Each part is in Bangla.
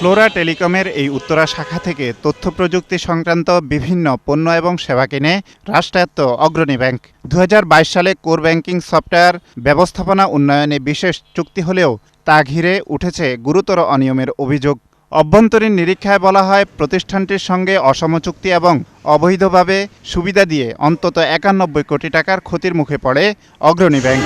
ফ্লোরা টেলিকমের এই উত্তরা শাখা থেকে তথ্য প্রযুক্তি সংক্রান্ত বিভিন্ন পণ্য এবং সেবা কিনে রাষ্ট্রায়ত্ত অগ্রণী ব্যাংক। 2022 সালে কোর ব্যাংকিং সফটওয়্যার ব্যবস্থাপনা উন্নয়নে বিশেষ চুক্তি হলেও তা ঘিরে উঠেছে গুরুতর অনিয়মের অভিযোগ। অভ্যন্তরীণ নিরীক্ষায় বলা হয়, প্রতিষ্ঠানটির সঙ্গে অসম চুক্তি এবং অবৈধভাবে সুবিধা দিয়ে অন্তত 91 কোটি টাকার ক্ষতির মুখে পড়ে অগ্রণী ব্যাংক।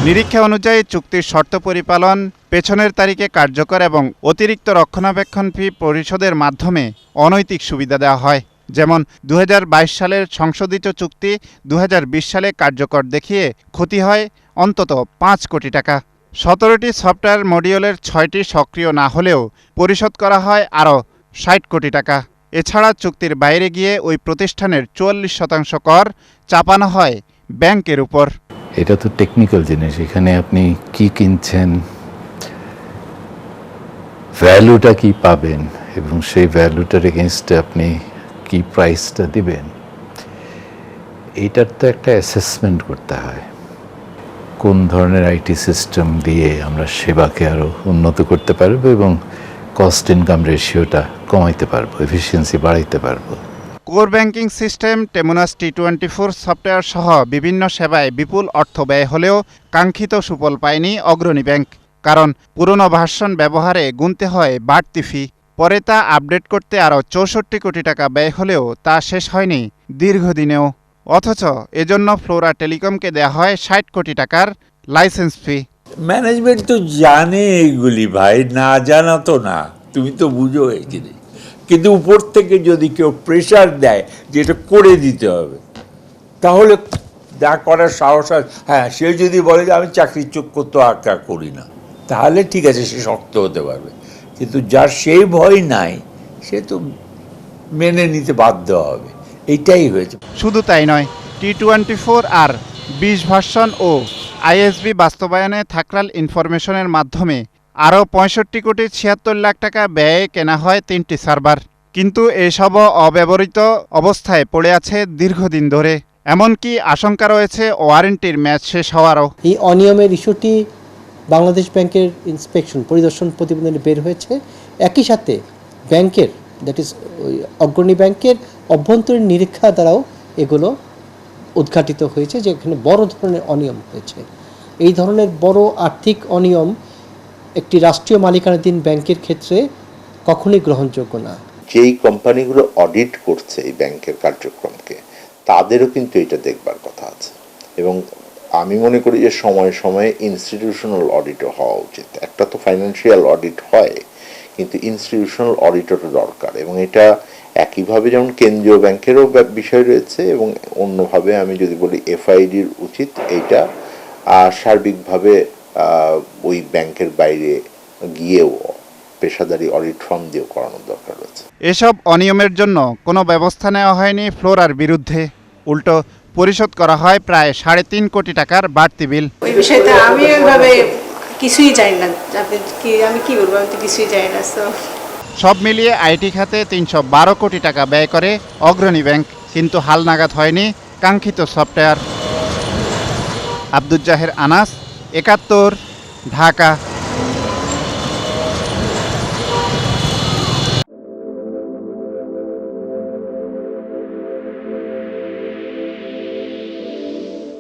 নিরীক্ষা অনুযায়ী চুক্তির শর্ত পরিপালন, পেছনের তারিখে কার্যকর এবং অতিরিক্ত রক্ষণাবেক্ষণ ফি পরিশোধের মাধ্যমে অনৈতিক সুবিধা দেওয়া হয়। যেমন 2022 সালের সংশোধিত চুক্তি 2020 সালে কার্যকর দেখিয়ে ক্ষতি হয় অন্তত 5 কোটি টাকা। 17টি সফটওয়্যার মডিউলের 6টি সক্রিয় না হলেও পরিশোধ করা হয় আরও 60 কোটি টাকা। এছাড়া চুক্তির বাইরে গিয়ে ওই প্রতিষ্ঠানের 44% কর চাপানো হয় ব্যাংকের উপর। এটা তো টেকনিক্যাল জিনিস, এখানে আপনি কি কিনছেন, ভ্যালুটা কি পাবেন এবং সেই ভ্যালুটার এগেনস্টে আপনি কি প্রাইসটা দিবেন, এইটার তো একটা অ্যাসেসমেন্ট করতে হয়। কোন ধরনের আইটি সিস্টেম দিয়ে আমরা সেবাকে আরও উন্নত করতে পারবো এবং কস্ট ইনকাম রেশিওটা কমাইতে পারবো, এফিসিয়েন্সি বাড়াইতে পারবো। Core banking system, Temenos T24 software সহ বিভিন্ন সেবায় বিপুল অর্থ ব্যয় হলেও কাঙ্ক্ষিত সুফল পায়নি অগ্রণী ব্যাংক। কারণ পুরনো ভার্সন ব্যবহারে গুনতে হয় বাড়তি ফি। পরে তা আপডেট করতে আরও 64 কোটি টাকা ব্যয় হলেও তা শেষ হয়নি দীর্ঘদিনেও। অথচ এজন্য ফ্লোরা টেলিকমকে দেওয়া হয় 60 কোটি টাকার লাইসেন্স ফি। ম্যানেজমেন্ট তো জানে এইগুলি ভাই, না জানা তো না, তুমি তো বুঝো এই জিনিস। কিন্তু উপর থেকে যদি কেউ প্রেশার দেয় যে এটা করে দিতে হবে, তাহলে যা করার সাহস হয়, হ্যাঁ, সে যদি বলে যে আমি চাকরির চোখ করতে আঁকা করি না, তাহলে ঠিক আছে, সে শক্ত হতে পারবে। কিন্তু যার সেই ভয় নাই, সে তো মেনে নিতে বাধ্য হবে। এইটাই হয়েছে। শুধু তাই নয়, T24 আর 20 ভার্সন ও আইএসবি বাস্তবায়নে থাকরাল ইনফরমেশনের মাধ্যমে আরও 65 কোটি 76 লাখ টাকা ব্যয়ে কেনা হয় 3টি সার্ভার। কিন্তু এসবও অব্যবহৃত অবস্থায় পড়ে আছে দীর্ঘদিন ধরে। এমনকি আশঙ্কা রয়েছে ওয়ারেন্টির মেয়াদ শেষ হওয়ারও। এই অনিয়মের ইস্যুটি বাংলাদেশ ব্যাংকের ইন্সপেকশন পরিদর্শন প্রতিবেদনে বের হয়েছে। একই সাথে ব্যাংকের, দ্যাট ইজ অগ্রণী ব্যাংকের অভ্যন্তরীণ নিরীক্ষা দ্বারাও এগুলো উদ্ঘাটিত হয়েছে যে এখানে বড় ধরনের অনিয়ম হয়েছে। এই ধরনের বড় আর্থিক অনিয়ম একটি রাষ্ট্রীয় মালিকানাধীন ব্যাংকের ক্ষেত্রে কখনোই গ্রহণযোগ্য না। যেই কোম্পানিগুলো অডিট করছে এই ব্যাংকের কার্যক্রমকে, তাদেরও কিন্তু এটা দেখবার কথা আছে। এবং আমি মনে করি যে সময়ে সময়ে ইনস্টিটিউশনাল অডিটও হওয়া উচিত। একটা তো ফাইন্যান্সিয়াল অডিট হয়, কিন্তু ইনস্টিটিউশনাল অডিটরও দরকার। এবং এটা একইভাবে যেমন কেন্দ্রীয় ব্যাংকেরও বিষয় রয়েছে, এবং অন্যভাবে আমি যদি বলি এফআইডির উচিত এইটা সার্বিকভাবে ওই ব্যাংকের বাইরে গিয়েও পেশাদারি অডিট ফার্ম দিয়েও করানোর দরকার রয়েছে। এসব অনিয়মের জন্য কোনো ব্যবস্থা নেওয়া হয়নি ফ্লোরার বিরুদ্ধে। উল্টো পরিশোধ করা হয় প্রায় 3.5 কোটি টাকার বাড়তি বিল। ওই বিষয়টা আমি ওইভাবে কিছুই জানি না, আমি কি বলবো, আমি তো কিছুই জানি না। সব মিলিয়ে আইটি খাতে 312 কোটি টাকা ব্যয় করে অগ্রণী ব্যাংক, কিন্তু হালনাগাদ হয়নি কাঙ্ক্ষিত সফটওয়্যার। আব্দুল জাহের আনাস, 71, ঢাকা।